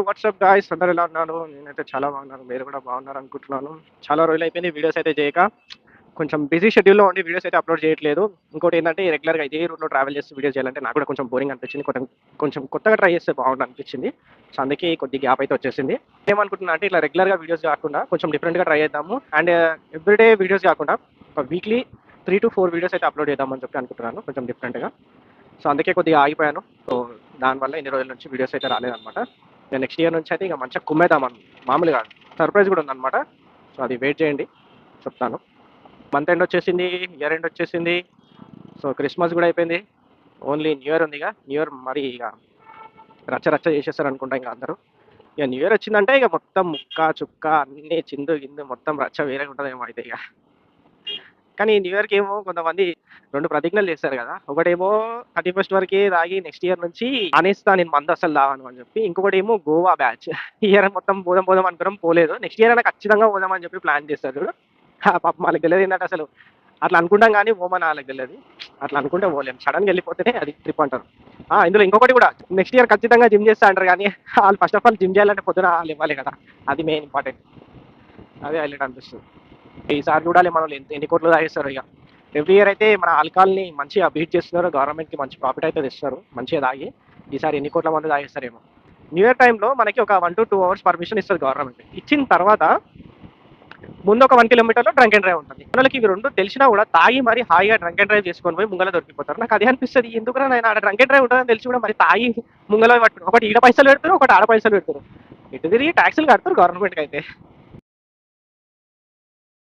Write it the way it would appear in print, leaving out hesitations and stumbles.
WhatsApp guys అందరూ ఎలా ఉన్నారు? నేనైతే చాలా బాగున్నాను. మీరు కూడా బాగున్నారనుకుంటున్నాను. చాలా రోజులైపోయింది వీడియోస్ అయితే చేయక. కొంచెం బిజీ షెడ్యూల్‌లో ఉండి వీడియోస్ అయితే అప్‌లోడ్ చేయట్లేదు. ఇంకోటేంటంటే రెగ్యులర్‌గా ఇదే రూట్‌లో ట్రావెల్ చేసి వీడియోస్ చేయాలంటే నాకు కూడా కొంచెం బోరింగ్ అనిపించింది. కొంచెం కొత్తగా ట్రై చేస్తే బాగుండనిపించింది. సో, అందుకే కొద్ది గ్యాప్ అయితే వచ్చేసింది. ఏమనుకుంటున్నా అంటే ఇట్లా రెగ్యులర్‌గా వీడియోస్ కాకుండా కొంచెం డిఫరెంట్‌గా ట్రై చేద్దాము. అండ్ ఎవ్రీడే వీడియోస్ కాకుండా ఒక వీక్లీ 3-4 వీడియోస్ అయితే అప్‌లోడ్ చేద్దామని చెప్పి అనుకుంటున్నాను కొంచెం డిఫరెంట్‌గా. సో, అందుకే కొద్దిగా ఆగిపోయాను. సో, దానివల్ల ఇన్ని రోజుల నుంచి వీడియోస్ అయితే రాలేదనమాట. నేను నెక్స్ట్ ఇయర్ నుంచి అయితే ఇక మంచిగా కుమ్మేద్దామని మామూలుగా సర్ప్రైజ్ కూడా ఉందనమాట. సో, అది వెయిట్ చేయండి చెప్తాను. మంత్ ఎండ్ వచ్చేసింది, ఇయర్ ఎండ్ వచ్చేసింది. సో, క్రిస్మస్ కూడా అయిపోయింది. ఓన్లీ న్యూ ఇయర్ ఉంది ఇక. న్యూ ఇయర్ మరి ఇక రచ్చ రచ్చ చేసేస్తారనుకుంటా ఇంక అందరూ. ఇక న్యూ ఇయర్ వచ్చిందంటే ఇక మొత్తం ముక్క, చుక్క అన్నీ చిందు గిందు మొత్తం రచ్చ వేరేగా ఉంటదేమో అయితే ఇక. కానీ న్యూ ఇయర్‌కి ఏమో కొంతమంది 2 ప్రతిజ్ఞలు చేస్తారు కదా! ఒకటేమో 31 వరకే తాగి నెక్స్ట్ ఇయర్ నుంచి మానేస్తా నేను మందు అస్సలు తాగను అని చెప్పి. ఇంకొకటేమో గోవా బ్యాచ్. ఈ ఇయర్ మొత్తం పోదాం పోదాం అనుకున్నాం పోలేదు. నెక్స్ట్ ఇయర్ అయినా ఖచ్చితంగా పోదాం అని చెప్పి ప్లాన్ చేస్తారు చూడు. పాపం వాళ్ళకి తెలీదు ఏంటంటే అసలు అట్లా అనుకుంటాం కానీ పోమని వాళ్ళకి తెలీదు. అట్లా అనుకుంటే పోలేం. సడన్‌గా వెళ్ళిపోతేనే అది ట్రిప్ అంటారు. ఇందులో ఇంకొకటి కూడా నెక్స్ట్ ఇయర్ ఖచ్చితంగా జిమ్ చేస్తా అంటారు కానీ వాళ్ళు ఫస్ట్ ఆఫ్ ఆల్ జిమ్ చేయాలంటే పొద్దున లేవ్వాలి కదా! అది మెయిన్ ఇంపార్టెంట్. అదే హైలైట్ అనిపిస్తుంది. ఈసారి చూడాలి మనోళ్ళు ఎన్ని కోట్లు తాగేస్తారో ఇక. ఎవ్రీ ఇయర్ అయితే మన ఆల్కహాల్‌ని మంచిగా బీట్ చేస్తున్నారు. గవర్నమెంట్‌కి మంచి ప్రాఫిట్ అయితే తెస్తున్నారు. మంచిగా తాగి. ఈసారి ఎన్ని కోట్ల మంది తాగేస్తారేమో. న్యూ ఇయర్ టైంలో మనకి ఒక 1-2 అవర్స్ పర్మిషన్ ఇస్తది గవర్నమెంట్. ఇచ్చిన తర్వాత ముందు ఒక 1 కిలోమీటర్‌లో డ్రంక్ అండ్ డ్రైవ్ ఉంటది. మనోళ్ళకి ఇవి 2 తెలిసినా కూడా తాగి మరి హాయిగా డ్రంక్ అండ్ డ్రైవ్ చేసుకొని పోయి ముంగల దొరికిపోతారు. నాకు అదే అనిపిస్తది. ఎందుకురా నాయనా ఆడ డ్రంక్ అండ్ డ్రైవ్ ఉంటదని తెలిసి కూడా మరి తాగి ముంగల పట్టుకుని ఒకటి ఈడ పైసలు పెడతారు, ఒకటి ఆడ పైసలు పెడతారు. ఎటు తిరిగి టాక్సులు కడతారు గవర్నమెంట్‌కి అయితే.